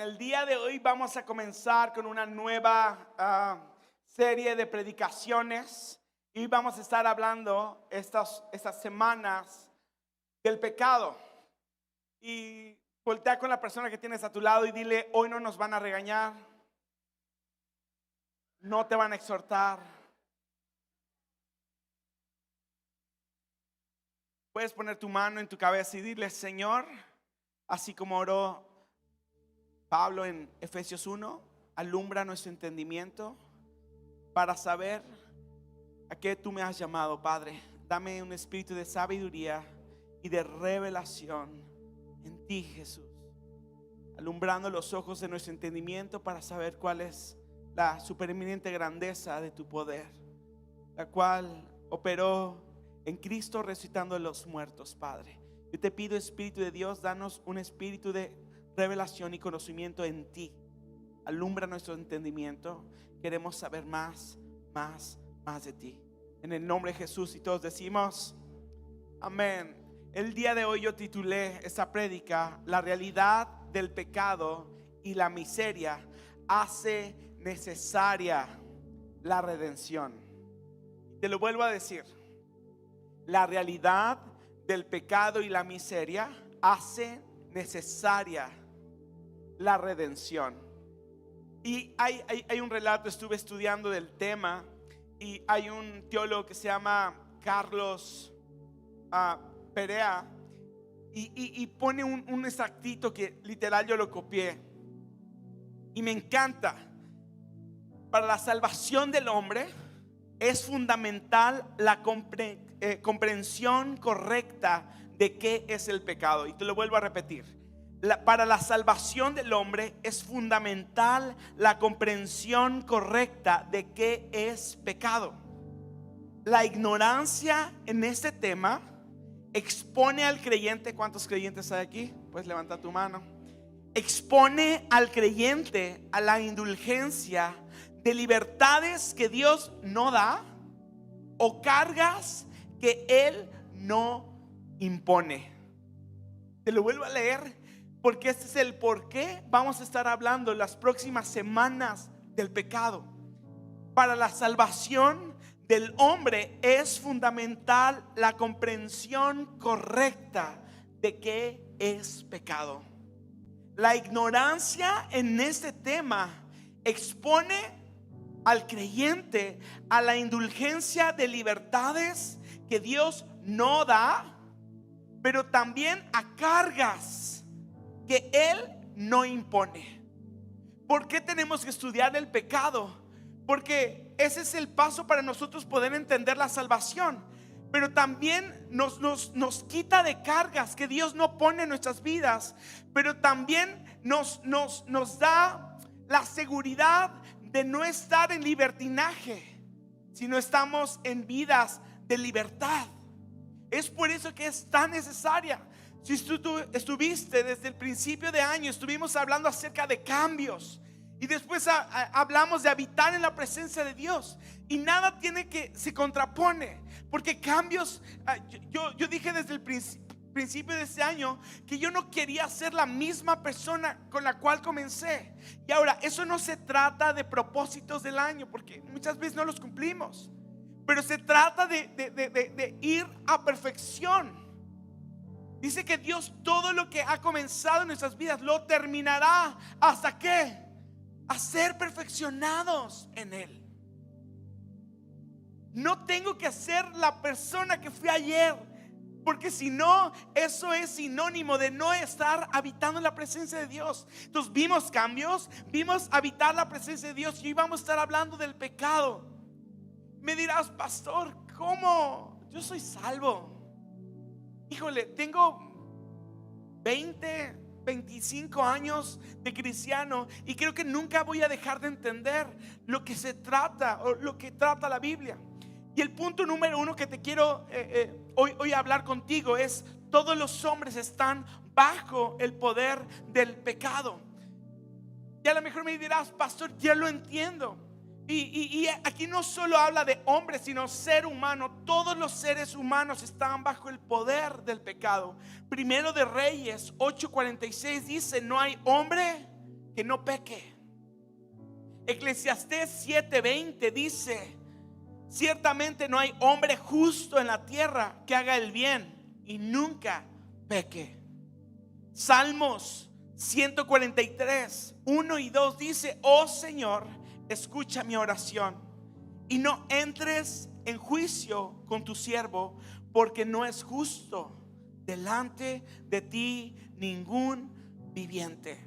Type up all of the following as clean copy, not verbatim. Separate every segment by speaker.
Speaker 1: el día de hoy vamos a comenzar con una nueva serie de predicaciones y vamos a estar hablando estas semanas del pecado. Y voltea con la persona que tienes a tu lado y dile: hoy no nos van a regañar, no te van a exhortar. Puedes poner tu mano en tu cabeza y dile: Señor, así como oró Pablo en Efesios 1, alumbra nuestro entendimiento para saber a qué tú me has llamado, Padre. Dame un espíritu de sabiduría y de revelación en ti, Jesús, alumbrando los ojos de nuestro entendimiento para saber cuál es la supereminente grandeza de tu poder, la cual operó en Cristo resucitando a los muertos, Padre. Yo te pido, Espíritu de Dios, danos un espíritu de revelación y conocimiento en ti. Alumbra nuestro entendimiento. Queremos saber más de ti. En el nombre de Jesús, y todos decimos amén. El día de hoy yo titulé esta prédica: la realidad del pecado y la miseria hace necesaria la redención. Te lo vuelvo a decir: la realidad del pecado y la miseria hace necesaria la redención. Y hay un relato, estuve estudiando del tema, y hay un teólogo que se llama Carlos Perea, y pone un exactito que literal yo lo copié y me encanta. Para la salvación del hombre es fundamental la comprensión correcta de qué es el pecado. Y te lo vuelvo a repetir: para la salvación del hombre es fundamental la comprensión correcta de qué es pecado. La ignorancia en este tema expone al creyente. ¿Cuántos creyentes hay aquí? Pues levanta tu mano. Expone al creyente a la indulgencia de libertades que Dios no da o cargas que Él no impone. Te lo vuelvo a leer porque este es el por qué vamos a estar hablando las próximas semanas del pecado. Para la salvación del hombre es fundamental la comprensión correcta de qué es pecado. La ignorancia en este tema expone al creyente a la indulgencia de libertades que Dios no da, pero también a cargas que Él no impone. ¿Por qué tenemos que estudiar el pecado? Porque ese es el paso para nosotros poder entender la salvación. Pero también nos quita de cargas que Dios no pone en nuestras vidas. Pero también nos da la seguridad de no estar en libertinaje, sino estamos en vidas de libertad. Es por eso que es tan necesaria. Si tú estuviste desde el principio de año, estuvimos hablando acerca de cambios, y después hablamos de habitar en la presencia de Dios, y nada tiene que se contrapone, porque cambios, yo dije desde el principio de este año que yo no quería ser la misma persona con la cual comencé. Y ahora, eso no se trata de propósitos del año, porque muchas veces no los cumplimos, pero se trata de ir a perfección. Dice que Dios todo lo que ha comenzado en nuestras vidas lo terminará. ¿Hasta qué? A ser perfeccionados en Él. No tengo que ser la persona que fui ayer, porque si no, eso es sinónimo de no estar habitando en la presencia de Dios. Entonces vimos cambios, vimos habitar la presencia de Dios, y hoy vamos a estar hablando del pecado. Me dirás: pastor, ¿cómo? Yo soy salvo. Híjole, tengo 25 años de cristiano, y creo que nunca voy a dejar de entender lo que se trata, o lo que trata la Biblia. Y el punto número uno que te quiero hoy hablar contigo es: todos los hombres están bajo el poder del pecado. Y a lo mejor me dirás: pastor, ya lo entiendo. Y aquí no solo habla de hombres, sino ser humano. Todos los seres humanos están bajo el poder del pecado. Primero de Reyes 8:46 dice: no hay hombre que no peque. Eclesiastés 7:20 dice: ciertamente no hay hombre justo en la tierra que haga el bien y nunca peque. Salmos 143, 1 y 2 dice: oh Señor, escucha mi oración y no entres en juicio con tu siervo, porque no es justo delante de ti ningún viviente.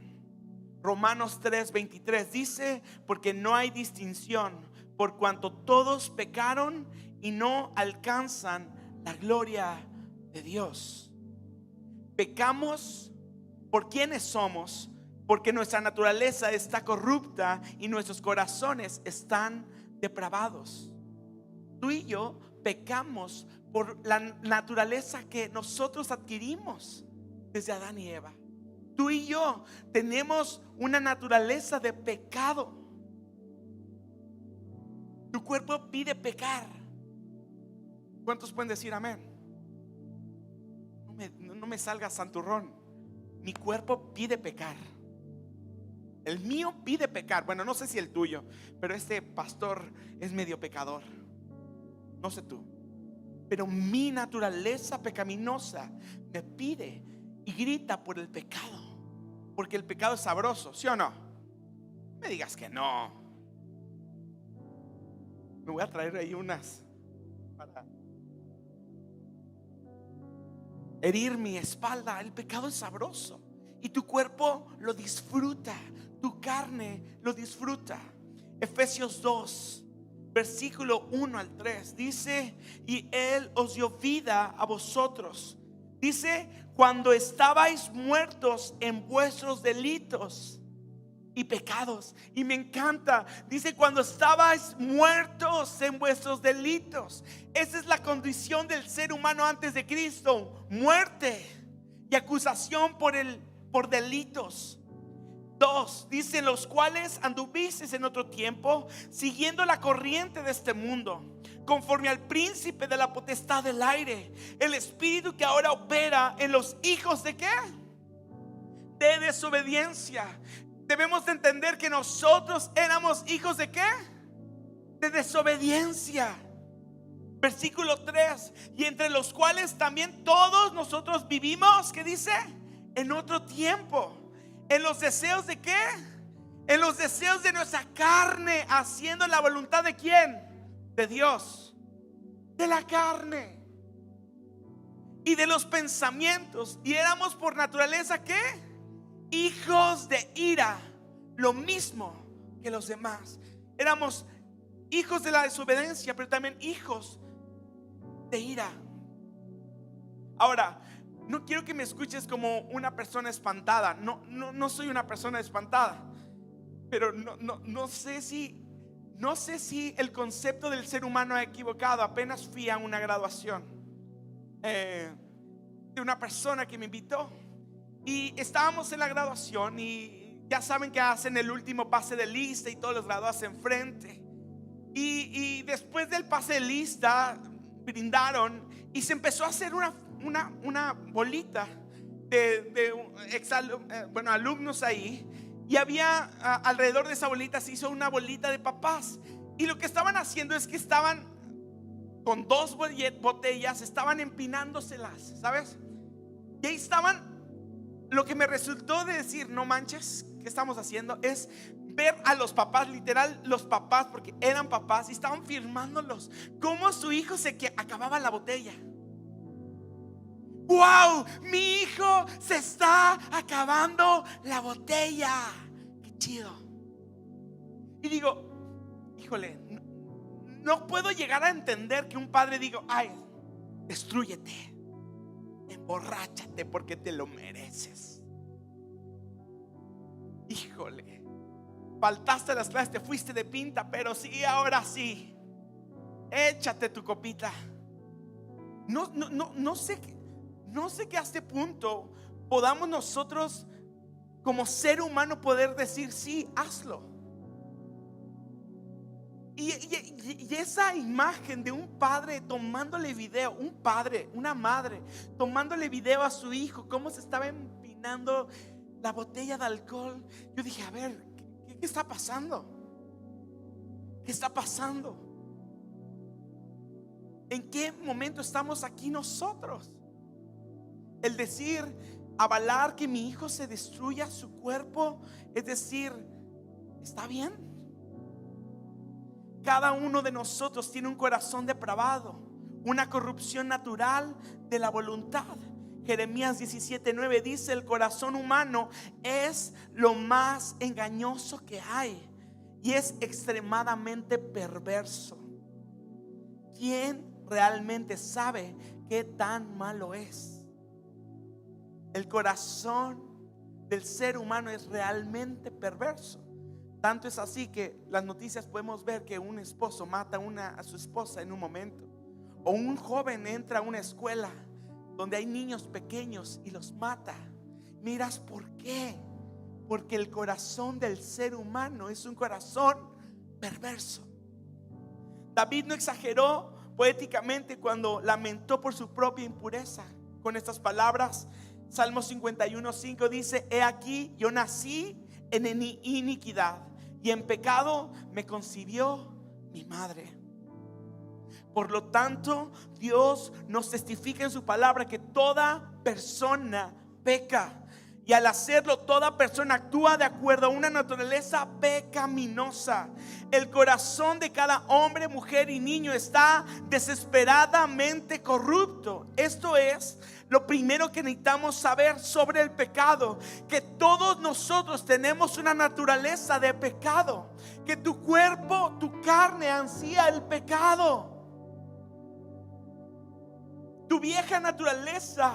Speaker 1: Romanos 3:23 dice: porque no hay distinción, por cuanto todos pecaron y no alcanzan la gloria de Dios. Pecamos por quienes somos, porque nuestra naturaleza está corrupta y nuestros corazones están depravados. Tú y yo pecamos por la naturaleza que nosotros adquirimos desde Adán y Eva. Tú y yo tenemos una naturaleza de pecado. Tu cuerpo pide pecar. ¿Cuántos pueden decir amén? No me salga santurrón. Mi cuerpo pide pecar. El mío pide pecar. Bueno, no sé si el tuyo, pero este pastor es medio pecador. No sé tú, pero mi naturaleza pecaminosa me pide y grita por el pecado, porque el pecado es sabroso, ¿sí o no? Me digas que no. Me voy a traer ahí unas para herir mi espalda. El pecado es sabroso y tu cuerpo lo disfruta, tu carne lo disfruta. Efesios 2, versículo 1 al 3 dice: y Él os dio vida a vosotros. Dice: cuando estabais muertos en vuestros delitos y pecados. Y me encanta, dice: cuando estabais muertos en vuestros delitos. Esa es la condición del ser humano antes de Cristo: muerte y acusación por delitos. 2, dice: los cuales anduvisteis en otro tiempo, siguiendo la corriente de este mundo, conforme al príncipe de la potestad del aire, el espíritu que ahora opera en los hijos de ¿qué? De desobediencia. Debemos de entender que nosotros éramos hijos de ¿qué? De desobediencia. Versículo 3: y entre los cuales también todos nosotros vivimos, ¿qué dice? En otro tiempo, en los deseos de ¿qué? En los deseos de nuestra carne, haciendo la voluntad de ¿quién? De Dios. De la carne y de los pensamientos. Y éramos por naturaleza ¿qué? Hijos de ira, lo mismo que los demás. Éramos hijos de la desobediencia, pero también hijos de ira. Ahora, no quiero que me escuches como una persona espantada. No soy una persona espantada, pero no sé si el concepto del ser humano ha equivocado. Apenas fui a una graduación de una persona que me invitó, y estábamos en la graduación, y ya saben que hacen el último pase de lista y todos los graduados enfrente. Y después del pase de lista brindaron y se empezó a hacer una bolita de alumnos ahí. Y había alrededor de esa bolita, se hizo una bolita de papás. Y lo que estaban haciendo es que estaban con 2 botellas, estaban empinándoselas, ¿sabes? Y ahí estaban. Lo que me resultó de decir: no manches, ¿qué estamos haciendo? Es ver a los papás, literal los papás, porque eran papás, y estaban firmándolos como su hijo que acababa la botella. ¡Wow! Mi hijo se está acabando la botella. ¡Qué chido! Y digo, híjole, no puedo llegar a entender que un padre diga: ay, destrúyete, emborráchate porque te lo mereces. Híjole, faltaste a las clases, te fuiste de pinta, pero sí, ahora sí, échate tu copita. No sé que a este punto podamos nosotros como ser humano poder decir: sí, hazlo. Y esa imagen de un padre tomándole video, un padre, una madre tomándole video a su hijo, cómo se estaba empinando la botella de alcohol. Yo dije, a ver, ¿qué está pasando? ¿Qué está pasando? ¿En qué momento estamos aquí nosotros? El decir, avalar que mi hijo se destruya su cuerpo, es decir, ¿está bien? Cada uno de nosotros tiene un corazón depravado, una corrupción natural de la voluntad. Jeremías 17:9 dice: el corazón humano es lo más engañoso que hay y es extremadamente perverso. ¿Quién realmente sabe qué tan malo es? El corazón del ser humano es realmente perverso. Tanto es así que las noticias podemos ver que un esposo mata a su esposa en un momento, o un joven entra a una escuela donde hay niños pequeños y los mata. Miras, ¿por qué? Porque el corazón del ser humano es un corazón perverso. David no exageró poéticamente cuando lamentó por su propia impureza. Con estas palabras, Salmo 51:5 dice: he aquí, yo nací en iniquidad y en pecado me concibió mi madre. Por lo tanto, Dios nos testifica en su palabra que toda persona peca, y al hacerlo toda persona actúa de acuerdo a una naturaleza pecaminosa. El corazón de cada hombre, mujer y niño está desesperadamente corrupto. Esto es lo primero que necesitamos saber sobre el pecado, que todos nosotros tenemos una naturaleza de pecado, que tu cuerpo, tu carne ansía el pecado. Tu vieja naturaleza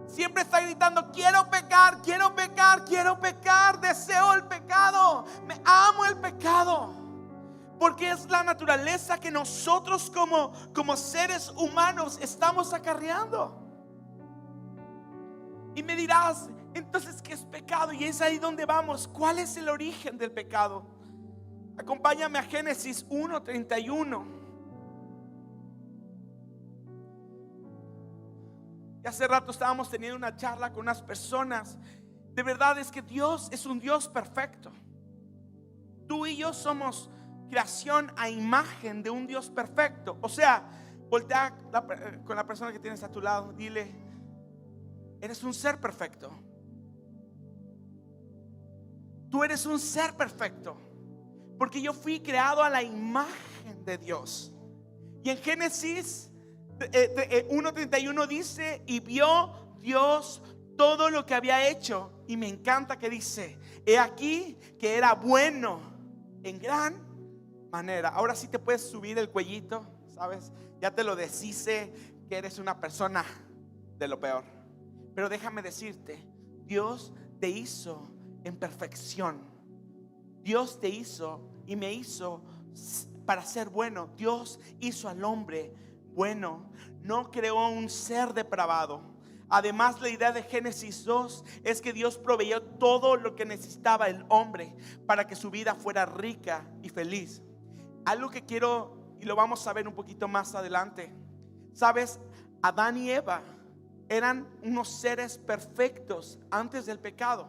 Speaker 1: siempre está gritando: quiero pecar, quiero pecar, quiero pecar, deseo el pecado, me amo el pecado. Porque es la naturaleza que nosotros como seres humanos estamos acarreando. Y me dirás, entonces, ¿qué es pecado? Y es ahí donde vamos. ¿Cuál es el origen del pecado? Acompáñame a Génesis 1:31. Y hace rato estábamos teniendo una charla con unas personas. De verdad es que Dios es un Dios perfecto. Tú y yo somos creación a imagen de un Dios perfecto. O sea, voltea con la persona que tienes a tu lado, dile: eres un ser perfecto. Tú eres un ser perfecto, porque yo fui creado a la imagen de Dios. Y en Génesis 1:31 dice: y vio Dios todo lo que había hecho. Y me encanta que dice: he aquí que era bueno en gran manera. Ahora sí te puedes subir el cuellito, ¿sabes? Ya te lo deshice que eres una persona de lo peor. Pero déjame decirte, Dios te hizo en perfección. Dios te hizo y me hizo para ser bueno. Dios hizo al hombre bueno, no creó un ser depravado. Además, la idea de Génesis 2 es que Dios proveyó todo lo que necesitaba el hombre para que su vida fuera rica y feliz. Algo que quiero, y lo vamos a ver un poquito más adelante. Sabes, Adán y Eva eran unos seres perfectos antes del pecado.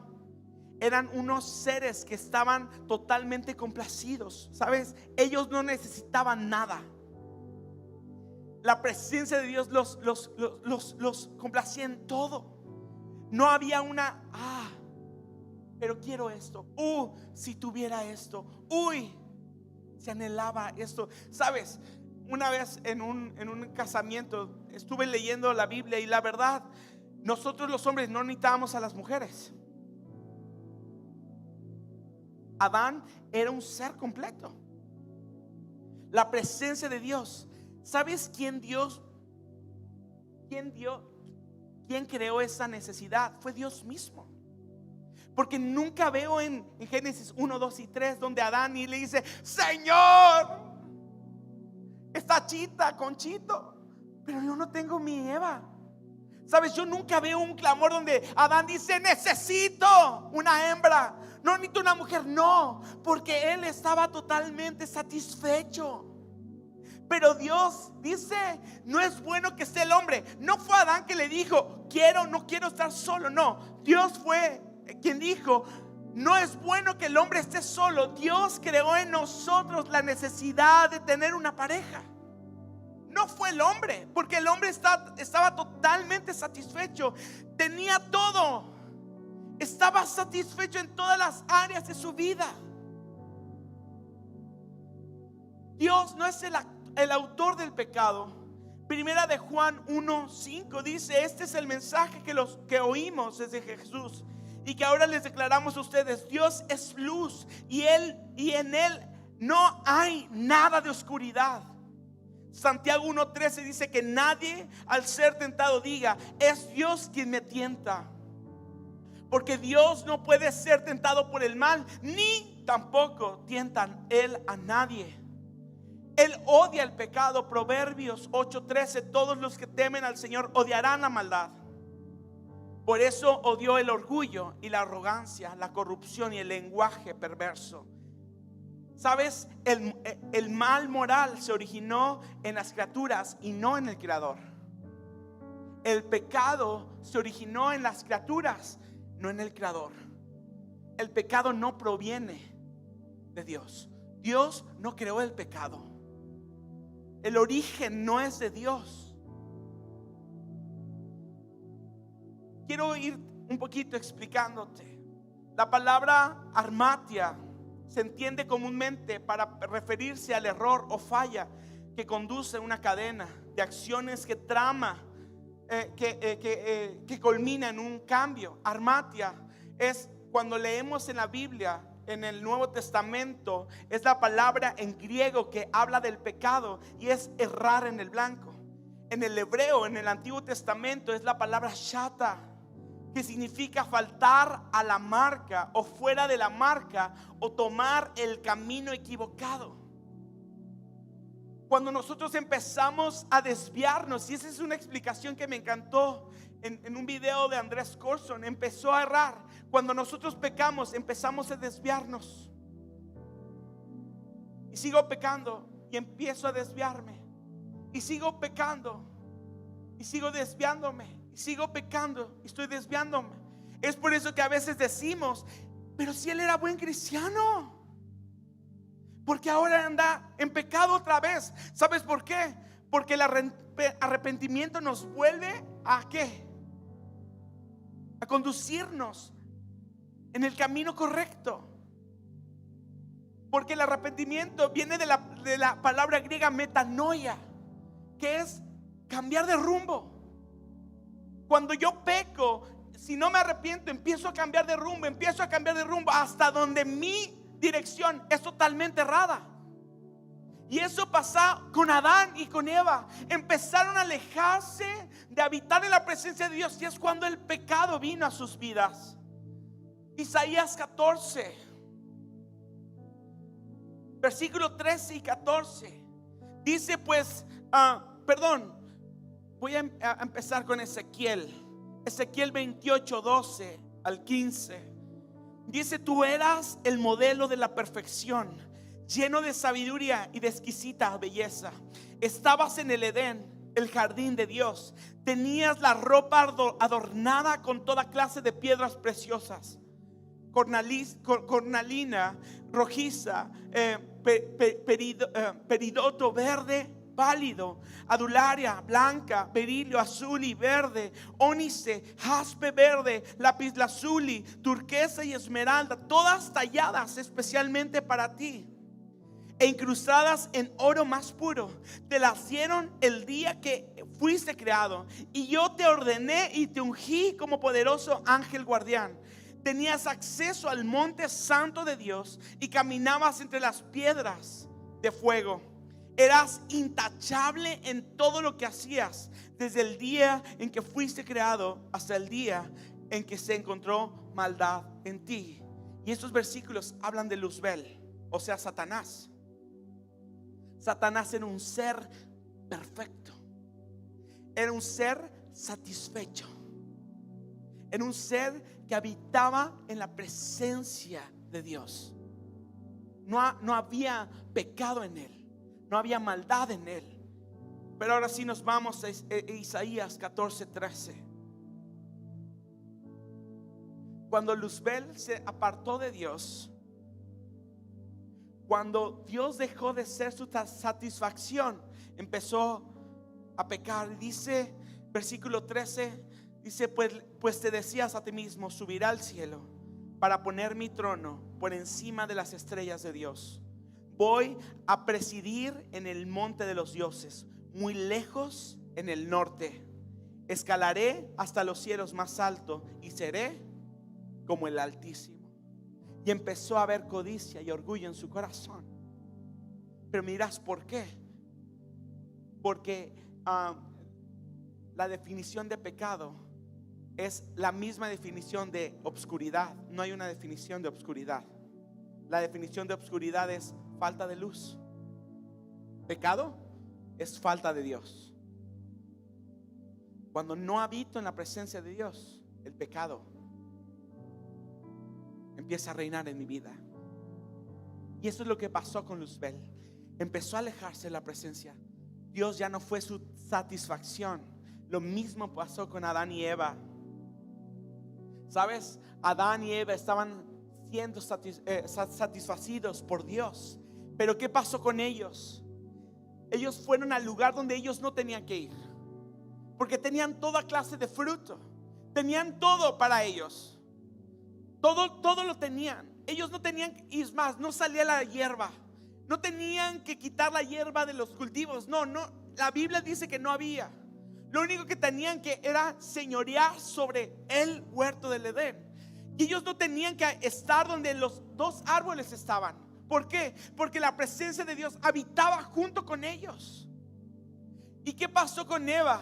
Speaker 1: Eran unos seres que estaban totalmente complacidos. Sabes, ellos no necesitaban nada. La presencia de Dios los complacía en todo. No había una pero quiero esto. Si tuviera esto. Se anhelaba esto. Sabes, una vez en un casamiento estuve leyendo la Biblia, y la verdad, nosotros los hombres no necesitábamos a las mujeres. Adán era un ser completo. La presencia de Dios. ¿Sabes quién creó esa necesidad? Fue Dios mismo. Porque nunca veo en Génesis 1, 2 y 3 donde Adán y le dice: Señor, está Chita con Chito, pero yo no tengo mi Eva. Sabes, yo nunca veo un clamor donde Adán dice: necesito una hembra, no necesito una mujer. No, porque él estaba totalmente satisfecho. Pero Dios dice: no es bueno que esté el hombre. No fue Adán que le dijo: no quiero estar solo. No, Dios fue quien dijo: no es bueno que el hombre esté solo. Dios creó en nosotros la necesidad de tener una pareja. No fue el hombre, porque el hombre estaba totalmente satisfecho. Tenía todo. Estaba satisfecho en todas las áreas de su vida. Dios no es el autor del pecado. Primera de Juan 1:5 dice: este es el mensaje que oímos desde Jesús y que ahora les declaramos a ustedes. Dios es luz y en él no hay nada de oscuridad. Santiago 1:13 dice que nadie al ser tentado diga: es Dios quien me tienta. Porque Dios no puede ser tentado por el mal, ni tampoco tientan él a nadie. Él odia el pecado. Proverbios 8:13: todos los que temen al Señor odiarán la maldad. Por eso odió el orgullo y la arrogancia, la corrupción y el lenguaje perverso. ¿Sabes? El mal moral se originó en las criaturas y no en el Creador. El pecado se originó en las criaturas, no en el Creador. El pecado no proviene de Dios. Dios no creó el pecado. El origen no es de Dios. Quiero ir un poquito explicándote. La palabra armatia se entiende comúnmente para referirse al error o falla que conduce a una cadena de acciones que trama, que culmina en un cambio. Armatia es, cuando leemos en la Biblia, en el Nuevo Testamento, es la palabra en griego que habla del pecado y es errar en el blanco. En el hebreo, en el Antiguo Testamento, es la palabra shata, que significa faltar a la marca o fuera de la marca o tomar el camino equivocado. Cuando nosotros empezamos a desviarnos, y esa es una explicación que me encantó en un video de Andrés Corson, empezó a errar. Cuando nosotros pecamos, empezamos a desviarnos. Y sigo pecando y empiezo a desviarme. Y sigo pecando y sigo desviándome. Y sigo pecando y estoy desviándome. Es por eso que a veces decimos: pero si él era buen cristiano, porque ahora anda en pecado otra vez. ¿Sabes por qué? Porque el arrepentimiento nos vuelve ¿a qué? A conducirnos en el camino correcto. Porque el arrepentimiento viene de la palabra griega metanoia, que es cambiar de rumbo. Cuando yo peco, si no me arrepiento, empiezo a cambiar de rumbo, hasta donde mi dirección es totalmente errada. Y eso pasa con Adán y con Eva. Empezaron a alejarse de habitar en la presencia de Dios, y es cuando el pecado vino a sus vidas. Isaías 14, versículo 13 y 14 dice, voy a empezar con Ezequiel 28, 12 al 15. Dice: tú eras el modelo de la perfección, lleno de sabiduría y de exquisita belleza. Estabas en el Edén, el jardín de Dios. Tenías la ropa adornada con toda clase de piedras preciosas, cornalina, rojiza, peridoto verde pálido, adularia blanca, berilio azul y verde, ónice, jaspe verde, lapislázuli, turquesa y esmeralda, todas talladas especialmente para ti e incrustadas en oro más puro. Te las dieron el día que fuiste creado, y yo te ordené y te ungí como poderoso ángel guardián. Tenías acceso al monte santo de Dios y caminabas entre las piedras de fuego. Eras intachable en todo lo que hacías, desde el día en que fuiste creado hasta el día en que se encontró maldad en ti. Y estos versículos hablan de Luzbel, o sea, Satanás. Satanás era un ser perfecto, era un ser satisfecho, era un ser que habitaba en la presencia de Dios. No había pecado en él, no había maldad en él. Pero ahora sí nos vamos a Isaías 14, 13. Cuando Luzbel se apartó de Dios, cuando Dios dejó de ser su satisfacción, empezó a pecar. Dice, versículo 13, dice, pues te decías a ti mismo, subiré al cielo para poner mi trono por encima de las estrellas de Dios. Voy a presidir en el monte de los dioses, muy lejos en el norte. Escalaré hasta los cielos más altos y seré como el Altísimo. Y empezó a haber codicia y orgullo en su corazón. Pero miras por qué. Porque la definición de pecado es la misma definición de obscuridad. No hay una definición de obscuridad. La definición de obscuridad es falta de luz. Pecado es falta de Dios. Cuando no habito en la presencia de Dios, el pecado empieza a reinar en mi vida. Y eso es lo que pasó con Luzbel. Empezó a alejarse de la presencia. Dios ya no fue su satisfacción. Lo mismo pasó con Adán y Eva. ¿Sabes? Adán y Eva estaban siendo satisfacidos por Dios. Pero ¿qué pasó con ellos? Ellos fueron al lugar donde ellos no tenían que ir, porque tenían toda clase de fruto. Tenían todo para ellos. Todo lo tenían. Ellos no tenían, y es más, no salía la hierba. No tenían que quitar la hierba de los cultivos. No, la Biblia dice que no había. Lo único que tenían que era señorear sobre el huerto del Edén. Y ellos no tenían que estar donde los dos árboles estaban. ¿Por qué? Porque la presencia de Dios habitaba junto con ellos. ¿Y qué pasó con Eva?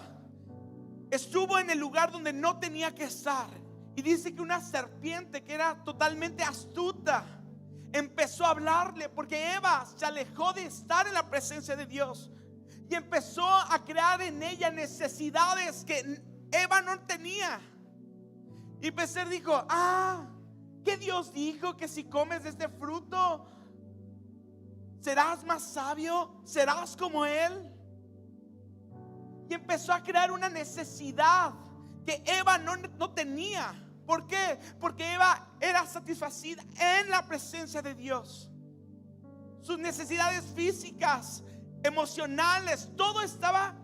Speaker 1: Estuvo en el lugar donde no tenía que estar. Y dice que una serpiente que era totalmente astuta empezó a hablarle, porque Eva se alejó de estar en la presencia de Dios y empezó a crear en ella necesidades que Eva no tenía. Y Becer dijo: ¿qué Dios dijo? Que si comes de este fruto serás más sabio, serás como Él. Y empezó a crear una necesidad que Eva no tenía. ¿Por qué? Porque Eva era satisfacida en la presencia de Dios. Sus necesidades físicas, emocionales, todo estaba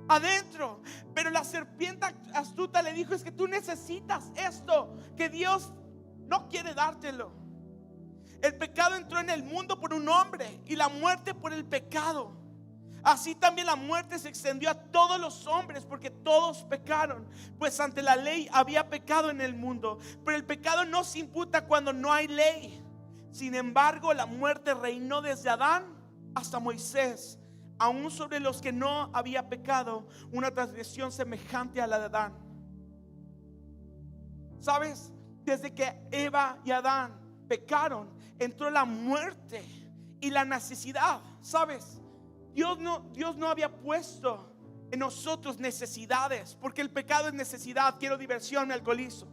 Speaker 1: adentro. Pero la serpiente astuta le dijo: es que tú necesitas esto que Dios no quiere dártelo. El pecado entró en el mundo por un hombre y la muerte por el pecado. Así también la muerte se extendió a todos los hombres, porque todos pecaron. Pues ante la ley había pecado en el mundo, pero el pecado no se imputa cuando no hay ley. Sin embargo, la muerte reinó desde Adán hasta Moisés, aún sobre los que no había pecado, una transgresión semejante a la de Adán. ¿Sabes? Desde que Eva y Adán pecaron, entró la muerte y la necesidad. ¿Sabes? Dios no había puesto en nosotros necesidades, porque el pecado es necesidad. Quiero diversión, me alcoholizo.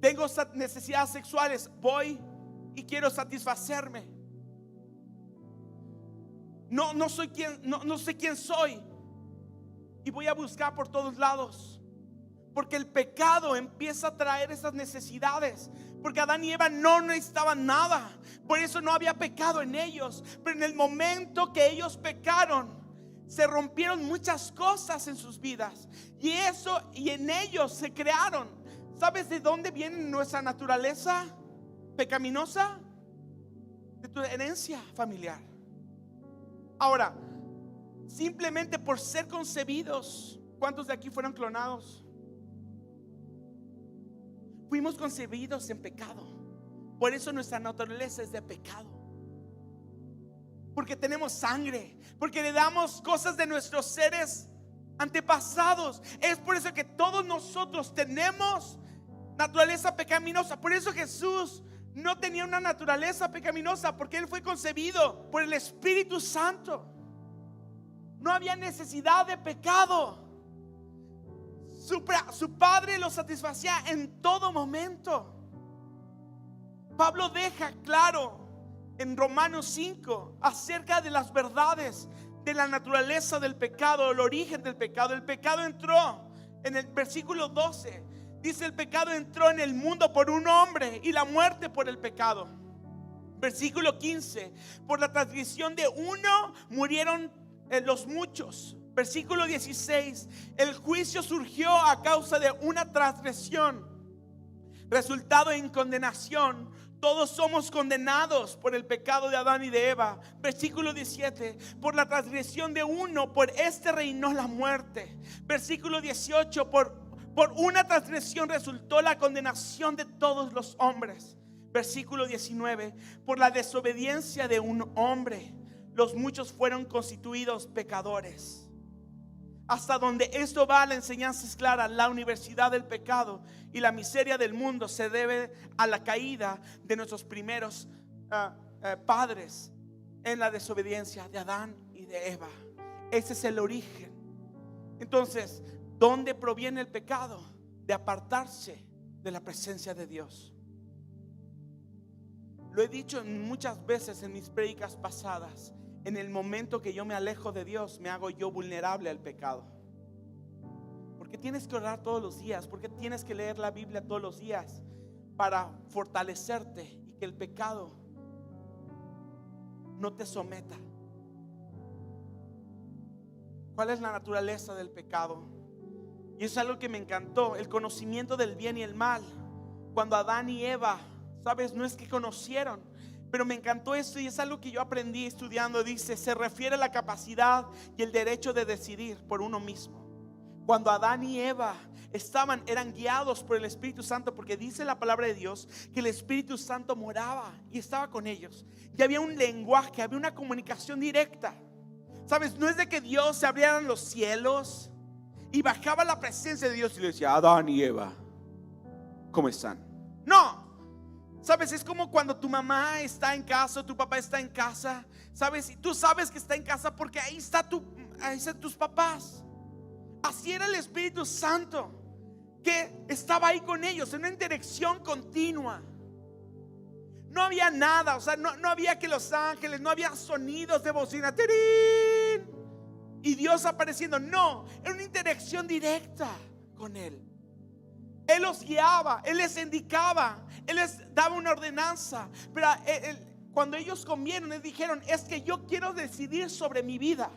Speaker 1: Tengo necesidades sexuales, voy y quiero satisfacerme. No sé quién soy y voy a buscar por todos lados, porque el pecado empieza a traer esas necesidades. Porque Adán y Eva no necesitaban nada, por eso no había pecado en ellos. Pero en el momento que ellos pecaron, se rompieron muchas cosas en sus vidas, y en ellos se crearon. ¿Sabes de dónde viene nuestra naturaleza pecaminosa? De tu herencia familiar. Ahora, simplemente por ser concebidos, ¿cuántos de aquí fueron clonados? Fuimos concebidos en pecado. Por eso nuestra naturaleza es de pecado. Porque tenemos sangre, porque le damos cosas de nuestros seres antepasados. Es por eso que todos nosotros tenemos naturaleza pecaminosa. Por eso Jesús no tenía una naturaleza pecaminosa, porque Él fue concebido por el Espíritu Santo. No había necesidad de pecado. Su Padre lo satisfacía en todo momento. Pablo deja claro en Romanos 5 acerca de las verdades de la naturaleza del pecado, el origen del pecado. El pecado entró en el versículo 12. Dice: el pecado entró en el mundo por un hombre y la muerte por el pecado. Versículo 15: por la transgresión de uno murieron los muchos. Versículo 16: el juicio surgió a causa de una transgresión, resultado en condenación. Todos somos condenados por el pecado de Adán y de Eva. Versículo 17: por la transgresión de uno, por este reinó la muerte. Versículo 18: por una transgresión resultó la condenación de todos los hombres. Versículo 19: por la desobediencia de un hombre, los muchos fueron constituidos pecadores. Hasta donde esto va, la enseñanza es clara: la universidad del pecado y la miseria del mundo se debe a la caída de nuestros primeros padres en la desobediencia de Adán y de Eva. Ese es el origen. Entonces, ¿dónde proviene el pecado? De apartarse de la presencia de Dios. Lo he dicho muchas veces en mis prédicas pasadas. En el momento que yo me alejo de Dios, me hago yo vulnerable al pecado. ¿Por qué tienes que orar todos los días? ¿Por qué tienes que leer la Biblia todos los días? Para fortalecerte y que el pecado no te someta. ¿Cuál es la naturaleza del pecado? Y es algo que me encantó: el conocimiento del bien y el mal. Cuando Adán y Eva, sabes, no es que conocieron, pero me encantó esto y es algo que yo aprendí estudiando. Dice: se refiere a la capacidad y el derecho de decidir por uno mismo. Cuando Adán y Eva eran guiados por el Espíritu Santo, porque dice la palabra de Dios que el Espíritu Santo moraba y estaba con ellos, y había un lenguaje, había una comunicación directa. Sabes, no es de que Dios se abrieran los cielos y bajaba la presencia de Dios y le decía: Adán y Eva, ¿cómo están? No. Sabes, es como cuando tu mamá está en casa, tu papá está en casa, sabes, y tú sabes que está en casa porque ahí están tus papás. Así era el Espíritu Santo, que estaba ahí con ellos en una interacción continua. No había nada, o sea, no había que los ángeles, no había sonidos de bocina, ¡tirín!, y Dios apareciendo. No, era una interacción directa con Él. Él los guiaba, Él les indicaba, Él les daba una ordenanza. Pero cuando ellos comieron, les dijeron: es que yo quiero decidir sobre mi vida.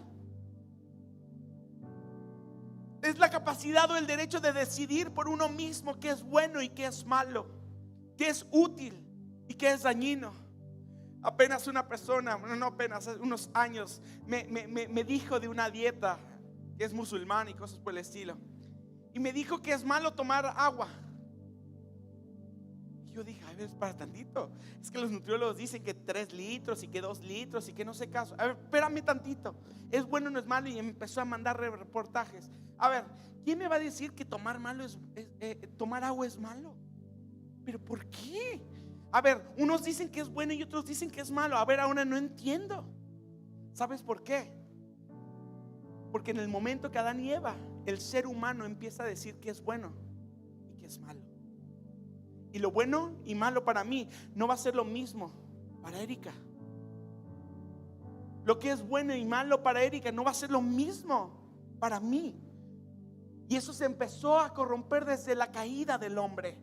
Speaker 1: Es la capacidad o el derecho de decidir por uno mismo qué es bueno y qué es malo, qué es útil y qué es dañino. Apenas una persona, no apenas, hace unos años me dijo de una dieta que es musulmana y cosas por el estilo. Y me dijo que es malo tomar agua. Y yo dije: a ver, para tantito. Es que los nutriólogos dicen que 3 litros y que 2 litros y que no sé caso. A ver, espérame tantito. ¿Es bueno o no es malo? Y empezó a mandar reportajes. A ver, ¿quién me va a decir que tomar agua es malo? ¿Pero por qué? A ver, unos dicen que es bueno y otros dicen que es malo. A ver, ahora no entiendo. ¿Sabes por qué? Porque en el momento que Adán y Eva, el ser humano empieza a decir que es bueno y que es malo. Y lo bueno y malo para mí no va a ser lo mismo para Erika. Lo que es bueno y malo para Erika no va a ser lo mismo para mí. Y eso se empezó a corromper desde la caída del hombre.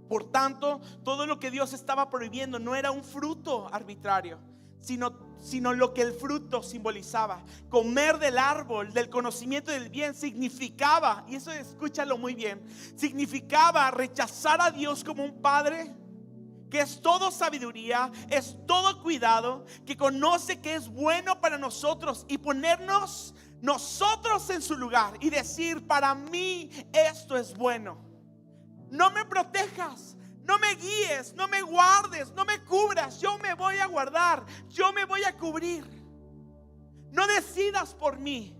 Speaker 1: Por tanto, todo lo que Dios estaba prohibiendo no era un fruto arbitrario, sino lo que el fruto simbolizaba. Comer del árbol del conocimiento del bien significaba, y eso escúchalo muy bien, significaba rechazar a Dios como un padre que es todo sabiduría, es todo cuidado, que conoce que es bueno para nosotros, y ponernos nosotros en su lugar y decir: para mí esto es bueno. No me protejas, no me guíes, no me guardes, no me cubras. Yo me voy a guardar, yo me voy a cubrir. No decidas por mí,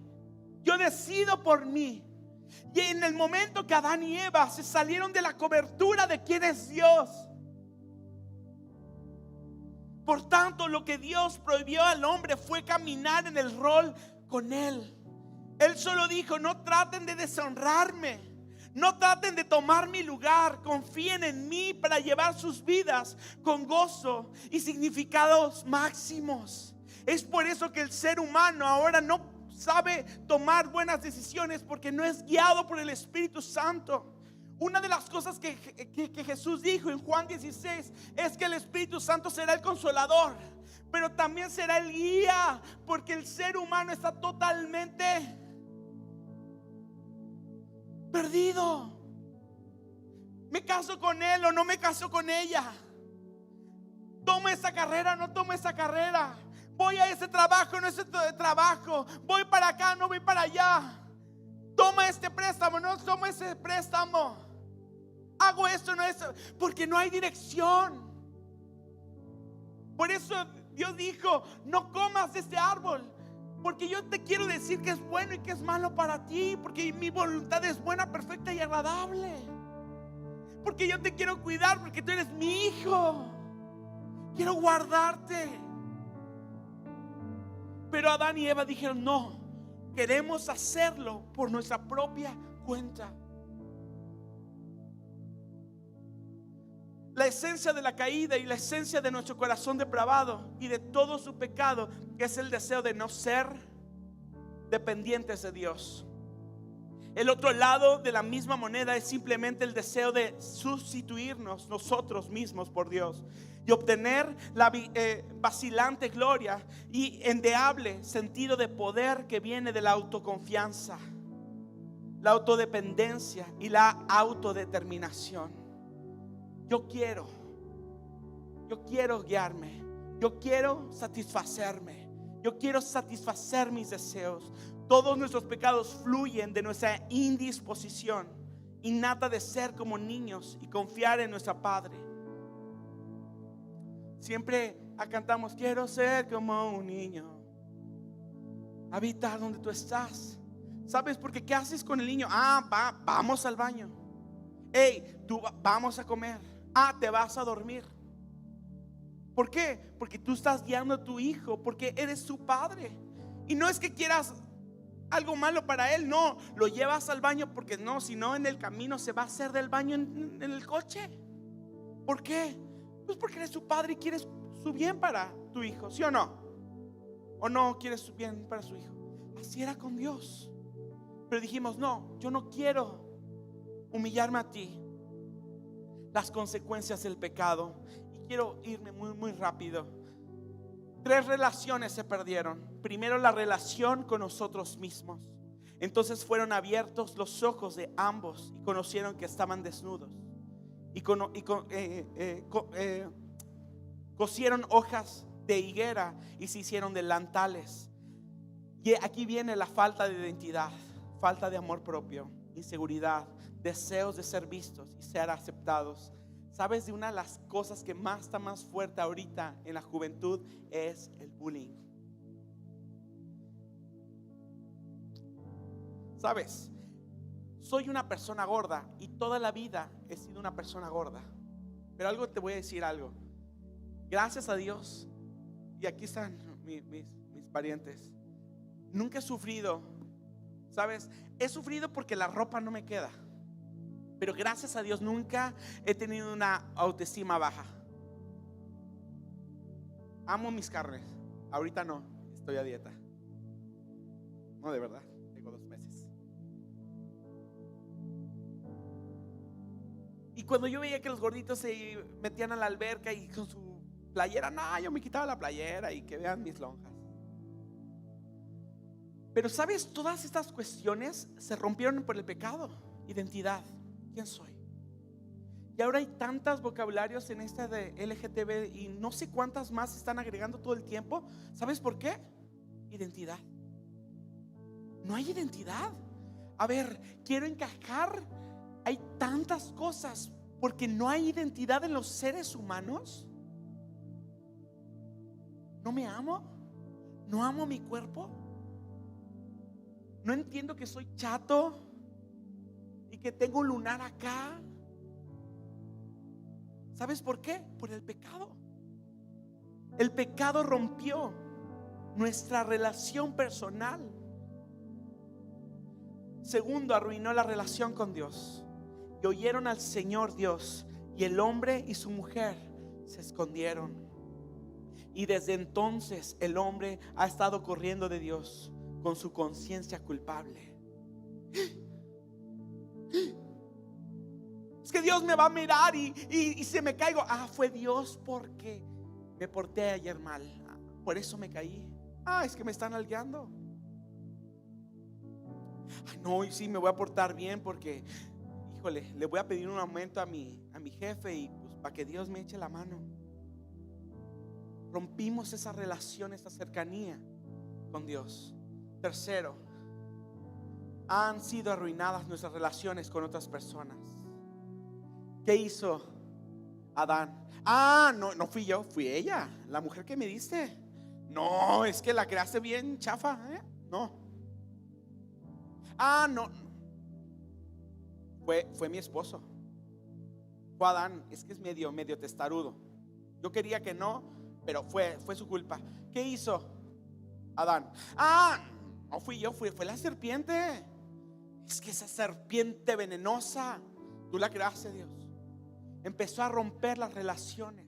Speaker 1: yo decido por mí. Y en el momento que Adán y Eva se salieron de la cobertura de quién es Dios, por tanto, lo que Dios prohibió al hombre fue caminar en el rol con Él. Él solo dijo: no traten de deshonrarme, no traten de tomar mi lugar, confíen en mí para llevar sus vidas con gozo y significados máximos. Es por eso que el ser humano ahora no sabe tomar buenas decisiones, porque no es guiado por el Espíritu Santo. Una de las cosas que Jesús dijo en Juan 16 es que el Espíritu Santo será el consolador, pero también será el guía, porque el ser humano está totalmente perdido. ¿Me caso con él o no me caso con ella? ¿Tomo esa carrera o no tomo esa carrera? ¿Voy a ese trabajo o no a ese trabajo? ¿Voy para acá o no voy para allá? ¿Toma este préstamo o no tomo ese préstamo? ¿Hago esto o no eso? Porque no hay dirección. Por eso Dios dijo: no comas de este árbol, porque yo te quiero decir que es bueno y que es malo para ti, porque mi voluntad es buena, perfecta y agradable. Porque yo te quiero cuidar, porque tú eres mi hijo. Quiero guardarte. Pero Adán y Eva dijeron: no, queremos hacerlo por nuestra propia cuenta. La esencia de la caída y la esencia de nuestro corazón depravado y de todo su pecado es el deseo de no ser dependientes de Dios. El otro lado de la misma moneda es simplemente el deseo de sustituirnos nosotros mismos por Dios y obtener la vacilante gloria y endeable sentido de poder que viene de la autoconfianza, la autodependencia y la autodeterminación. Yo quiero guiarme, yo quiero satisfacerme, yo quiero satisfacer mis deseos. Todos nuestros pecados fluyen de nuestra indisposición innata de ser como niños y confiar en nuestro Padre. Siempre cantamos: quiero ser como un niño, habitar donde tú estás. ¿Sabes? Porque ¿qué haces con el niño? Vamos al baño. Vamos a comer. Te vas a dormir. ¿Por qué? Porque tú estás guiando a tu hijo, porque eres su padre. Y no es que quieras algo malo para él, no, lo llevas al baño porque no, si no en el camino se va a hacer del baño en el coche. ¿Por qué? Pues porque eres su padre y quieres su bien para tu hijo, ¿sí o no? ¿O no quieres su bien para su hijo? Así era con Dios. Pero dijimos: no, yo no quiero humillarme a ti, las consecuencias del pecado. Y quiero irme muy rápido. 3 relaciones se perdieron. Primero, la relación con nosotros mismos. Entonces fueron abiertos los ojos de ambos y conocieron que estaban desnudos. Y cosieron hojas de higuera y se hicieron delantales. Y aquí viene la falta de identidad, falta de amor propio, inseguridad, deseos de ser vistos y ser aceptados. ¿Sabes? De una de las cosas que más está más fuerte ahorita en la juventud es el bullying. ¿Sabes? Soy una persona gorda y toda la vida he sido una persona gorda. Pero algo te voy a decir algo. Gracias a Dios, y aquí están mis parientes, nunca he sufrido. ¿Sabes? He sufrido porque la ropa no me queda. Pero gracias a Dios nunca he tenido una autoestima baja. Amo mis carnes. Ahorita no, estoy a dieta. No, de verdad, tengo 2 meses. Y cuando yo veía que los gorditos se metían a la alberca y con su playera, no, yo me quitaba la playera y que vean mis lonjas. Pero ¿sabes? Todas estas cuestiones se rompieron por el pecado. Identidad. ¿Quién soy? Y ahora hay tantos vocabularios en esta de LGTB y no sé cuántas más están agregando todo el tiempo. ¿Sabes por qué? Identidad. No hay identidad. A ver, quiero encajar. Hay tantas cosas porque no hay identidad en los seres humanos. No me amo. No amo mi cuerpo. No entiendo que soy chato y que tengo un lunar acá. ¿Sabes por qué? Por el pecado. El pecado rompió nuestra relación personal. Segundo, arruinó la relación con Dios. Y oyeron al Señor Dios, y el hombre y su mujer se escondieron. Y desde entonces el hombre ha estado corriendo de Dios con su conciencia culpable. Es que Dios me va a mirar y se me caigo. Fue Dios porque me porté ayer mal. Por eso me caí. Es que me están nalgueando. No, y sí, me voy a portar bien porque, híjole, le voy a pedir un aumento a mi jefe y pues para que Dios me eche la mano. Rompimos esa relación, esa cercanía con Dios. Tercero, han sido arruinadas nuestras relaciones con otras personas. ¿Qué hizo Adán? No fui yo, fui ella, la mujer que me diste. No, es que la creaste bien chafa, No. No. Fue mi esposo. Fue Adán, es que es medio testarudo. Yo quería que no, pero fue su culpa. ¿Qué hizo Adán? No fui yo, fue la serpiente. Es que esa serpiente venenosa, tú la creaste, Dios. Empezó a romper las relaciones.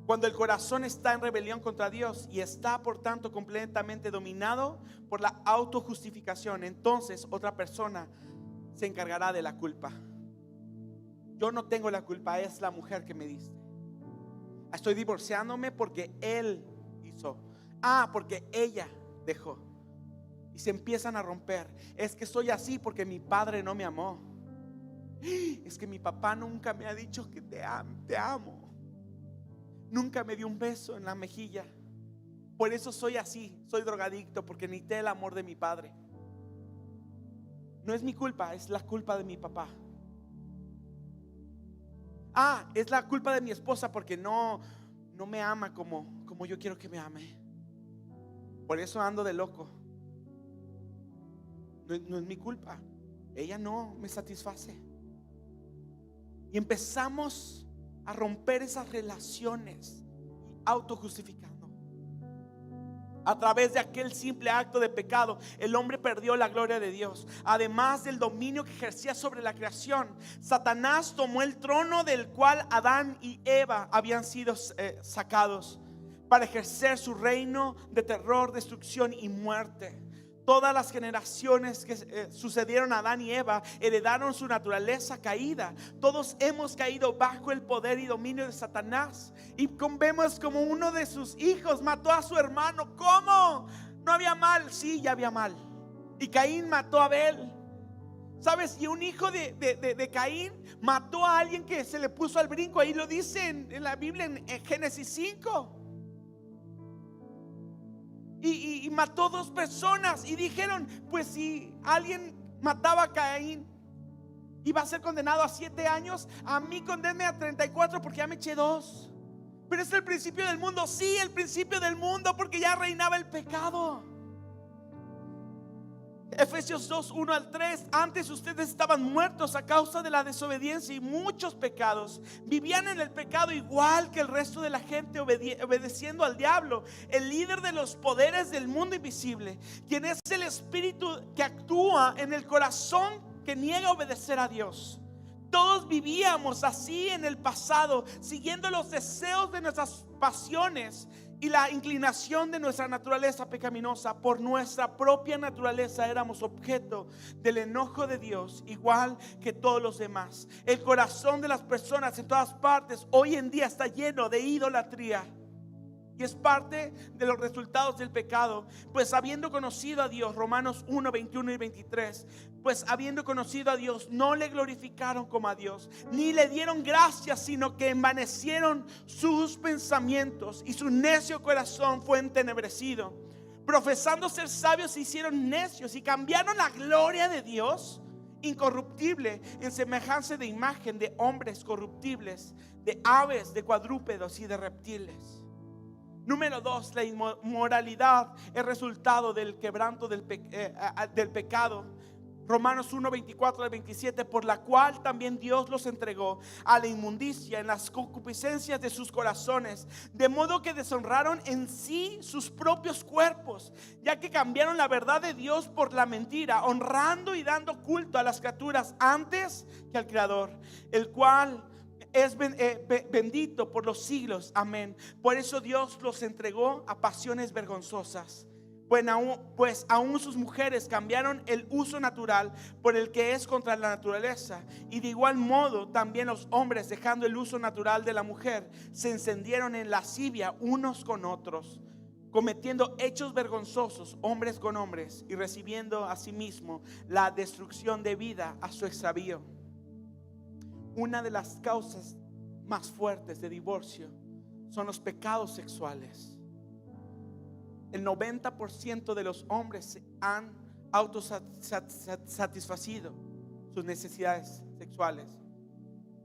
Speaker 1: Cuando el corazón está en rebelión contra Dios y está por tanto completamente dominado por la autojustificación, entonces otra persona se encargará de la culpa. Yo no tengo la culpa, es la mujer que me diste. Estoy divorciándome porque él hizo. Porque ella dejó. Y se empiezan a romper. Es que soy así porque mi padre no me amó. Es que mi papá nunca me ha dicho que te amo. Nunca me dio un beso en la mejilla. Por eso soy así, soy drogadicto, porque necesité el amor de mi padre. No es mi culpa, es la culpa de mi papá. Es la culpa de mi esposa porque no me ama como yo quiero que me ame. Por eso ando de loco. No es mi culpa. Ella no me satisface. Y empezamos a romper esas relaciones y autojustificando. A través de aquel simple acto de pecado, el hombre perdió la gloria de Dios. Además del dominio que ejercía sobre la creación, Satanás tomó el trono del cual Adán y Eva habían sido sacados para ejercer su reino de terror, destrucción y muerte. Todas las generaciones que sucedieron a Adán y Eva heredaron su naturaleza caída. Todos hemos caído bajo el poder y dominio de Satanás. Y vemos como uno de sus hijos mató a su hermano. ¿Cómo? ¿No había mal? Sí, ya había mal. Y Caín mató a Abel. ¿Sabes? Y un hijo de Caín mató a alguien que se le puso al brinco. Ahí lo dice en la Biblia, en Génesis 5. Y mató 2 personas. Y dijeron, pues si alguien mataba a Caín, iba a ser condenado a 7 años. A mí condénme a 34 porque ya me eché 2. Pero es el principio del mundo. Sí, el principio del mundo, porque ya reinaba el pecado. Efesios 2, 1 al 3. Antes ustedes estaban muertos a causa de la desobediencia y muchos pecados. Vivían en el pecado igual que el resto de la gente, obedeciendo al diablo, el líder de los poderes del mundo invisible, quien es el espíritu que actúa en el corazón que niega obedecer a Dios. Todos vivíamos así en el pasado, siguiendo los deseos de nuestras pasiones y la inclinación de nuestra naturaleza pecaminosa. Por nuestra propia naturaleza éramos objeto del enojo de Dios, igual que todos los demás. El corazón de las personas en todas partes hoy en día está lleno de idolatría. Y es parte de los resultados del pecado. Pues habiendo conocido a Dios, Romanos 1, 21 y 23, pues habiendo conocido a Dios, no le glorificaron como a Dios, ni le dieron gracias, sino que envanecieron sus pensamientos, y su necio corazón fue entenebrecido. Profesando ser sabios, se hicieron necios y cambiaron la gloria de Dios incorruptible en semejanza de imagen de hombres corruptibles, de aves, de cuadrúpedos y de reptiles. Número 2, la inmoralidad es resultado del quebranto del pecado. Romanos 1, 24 al 27, por la cual también Dios los entregó a la inmundicia en las concupiscencias de sus corazones, de modo que deshonraron en sí sus propios cuerpos, ya que cambiaron la verdad de Dios por la mentira, honrando y dando culto a las criaturas antes que al Creador, el cual es bendito por los siglos. Amén. Por eso Dios los entregó a pasiones vergonzosas, Pues aún sus mujeres cambiaron el uso natural por el que es contra la naturaleza. Y de igual modo también los hombres, dejando el uso natural de la mujer, se encendieron en lascivia unos con otros, cometiendo hechos vergonzosos hombres con hombres, y recibiendo asimismo la destrucción de vida a su extravío. Una de las causas más fuertes de divorcio son los pecados sexuales. El 90% de los hombres han autosatisfacido sus necesidades sexuales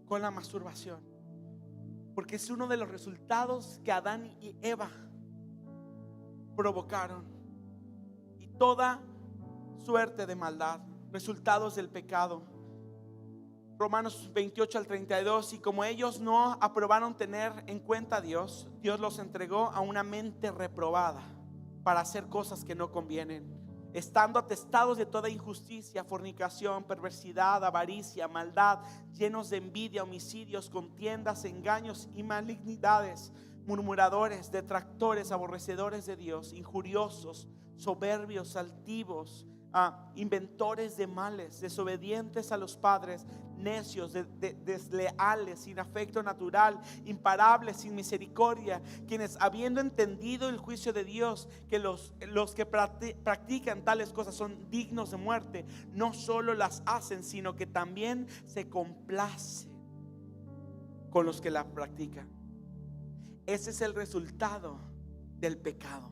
Speaker 1: con la masturbación, porque es uno de los resultados que Adán y Eva provocaron, y toda suerte de maldad, resultados del pecado. Romanos 28 al 32. Y como ellos no aprobaron tener en cuenta a Dios, Dios los entregó a una mente reprobada para hacer cosas que no convienen, estando atestados de toda injusticia, fornicación, perversidad, avaricia, maldad, llenos de envidia, homicidios, contiendas, engaños y malignidades, murmuradores, detractores, aborrecedores de Dios, injuriosos, soberbios, altivos, inventores de males, desobedientes a los padres, necios, desleales, sin afecto natural, imparables, sin misericordia, quienes, habiendo entendido el juicio de Dios, que los que practican tales cosas son dignos de muerte, no solo las hacen, sino que también se complacen con los que la practican. Ese es el resultado del pecado.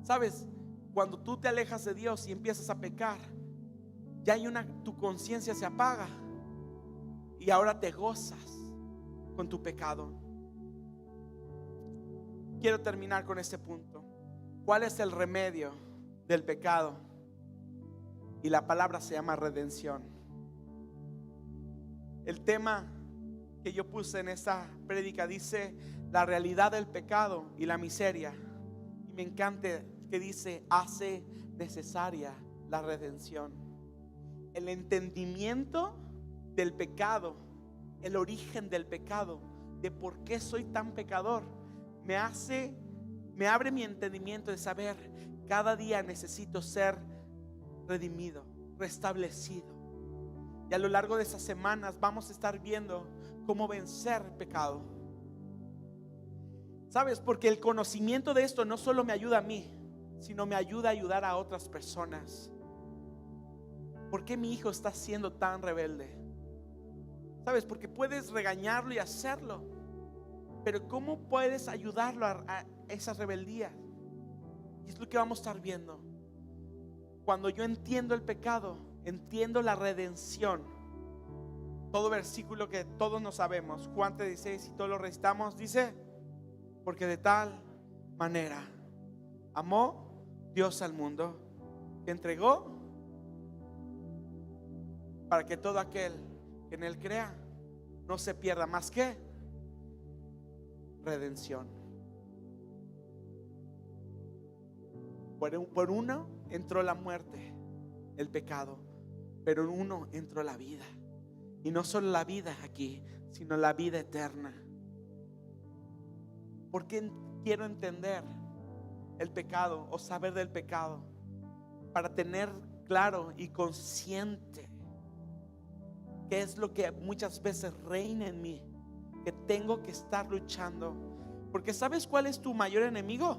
Speaker 1: ¿Sabes? Cuando tú te alejas de Dios y empiezas a pecar, ya tu conciencia se apaga y ahora te gozas con tu pecado. Quiero terminar con este punto. ¿Cuál es el remedio del pecado? Y la palabra se llama redención. El tema que yo puse en esta prédica dice la realidad del pecado y la miseria, y me encanta que dice hace necesaria la redención. El entendimiento del pecado, el origen del pecado, de por qué soy tan pecador, me abre mi entendimiento de saber cada día necesito ser redimido, restablecido. Y a lo largo de esas semanas vamos a estar viendo cómo vencer el pecado. ¿Sabes? Porque el conocimiento de esto no solo me ayuda a mí, sino me ayuda a ayudar a otras personas. ¿Por qué mi hijo está siendo tan rebelde? ¿Sabes? Porque puedes regañarlo y hacerlo, pero ¿cómo puedes ayudarlo a esa rebeldía? Y es lo que vamos a estar viendo. Cuando yo entiendo el pecado, entiendo la redención. Todo versículo que todos nos sabemos, Juan 3:16, y todos lo recitamos, dice: porque de tal manera amó Dios al mundo, que entregó para que todo aquel que en él crea no se pierda, más que redención. Por uno entró la muerte, el pecado, pero en uno entró la vida. Y no solo la vida aquí, sino la vida eterna. ¿Por qué quiero entender el pecado o saber del pecado? Para tener claro y consciente qué es lo que muchas veces reina en mí, que tengo que estar luchando. Porque ¿sabes cuál es tu mayor enemigo?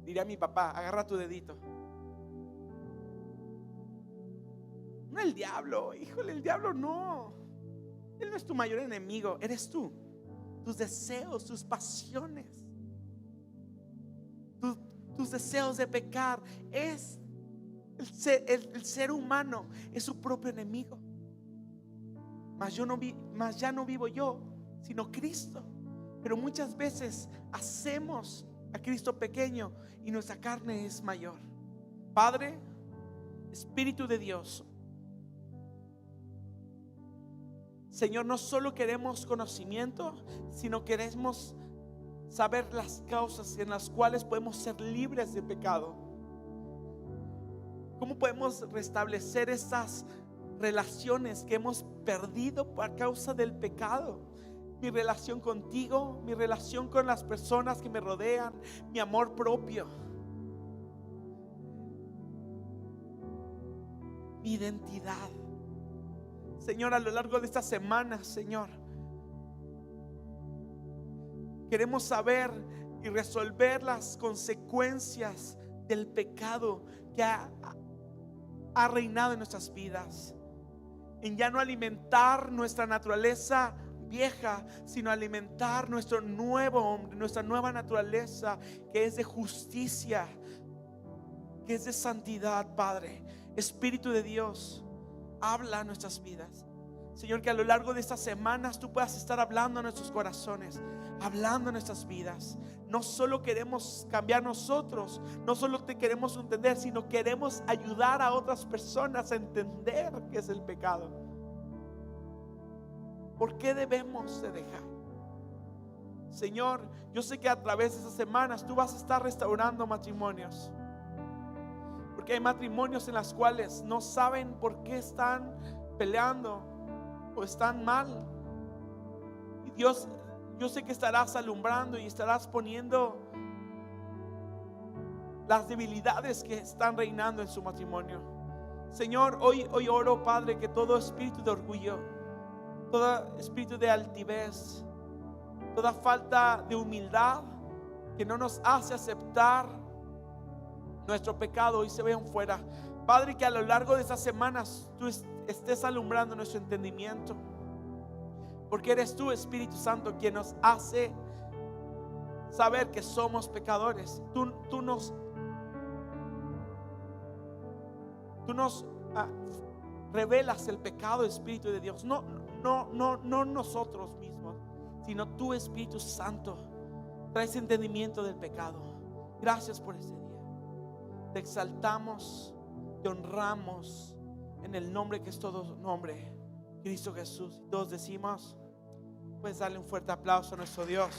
Speaker 1: Diría mi papá: agarra tu dedito. No el diablo, híjole, el diablo no. Él no es tu mayor enemigo, eres tú. Tus deseos, tus pasiones, tus deseos de pecar. Es el ser humano es su propio enemigo. Mas ya no vivo yo, sino Cristo. Pero muchas veces hacemos a Cristo pequeño y nuestra carne es mayor. Padre, Espíritu de Dios, Señor, no solo queremos conocimiento, sino queremos saber las causas en las cuales podemos ser libres de pecado. ¿Cómo podemos restablecer esas relaciones que hemos perdido por causa del pecado? mi relación contigo, mi relación con las personas que me rodean, mi amor propio, mi identidad. Señor, a lo largo de esta semana, Señor, queremos saber y resolver las consecuencias del pecado que ha reinado en nuestras vidas, en ya no alimentar nuestra naturaleza vieja, sino alimentar nuestro nuevo hombre, nuestra nueva naturaleza, que es de justicia, que es de santidad. Padre, Espíritu de Dios, habla a nuestras vidas, Señor, que a lo largo de estas semanas tú puedas estar hablando a nuestros corazones, hablando a nuestras vidas. No solo queremos cambiar nosotros, no solo te queremos entender, sino queremos ayudar a otras personas a entender qué es el pecado. ¿Por qué debemos de dejar? Señor, yo sé que a través de estas semanas tú vas a estar restaurando matrimonios, porque hay matrimonios en las cuales no saben por qué están peleando o están mal. Y Dios, yo sé que estarás alumbrando y estarás poniendo las debilidades que están reinando en su matrimonio. Señor, hoy oro, Padre, que todo espíritu de orgullo, todo espíritu de altivez, toda falta de humildad que no nos hace aceptar nuestro pecado, hoy se vean fuera. Padre, que a lo largo de estas semanas tú estés alumbrando nuestro entendimiento, porque eres tú, Espíritu Santo, quien nos hace saber que somos pecadores. Tú nos revelas el pecado, Espíritu de Dios. No nosotros mismos, sino tú, Espíritu Santo, traes entendimiento del pecado. Gracias por ese día. Te exaltamos, te honramos en el nombre que es todo nombre, Cristo Jesús. Y todos decimos, pues darle un fuerte aplauso a nuestro Dios.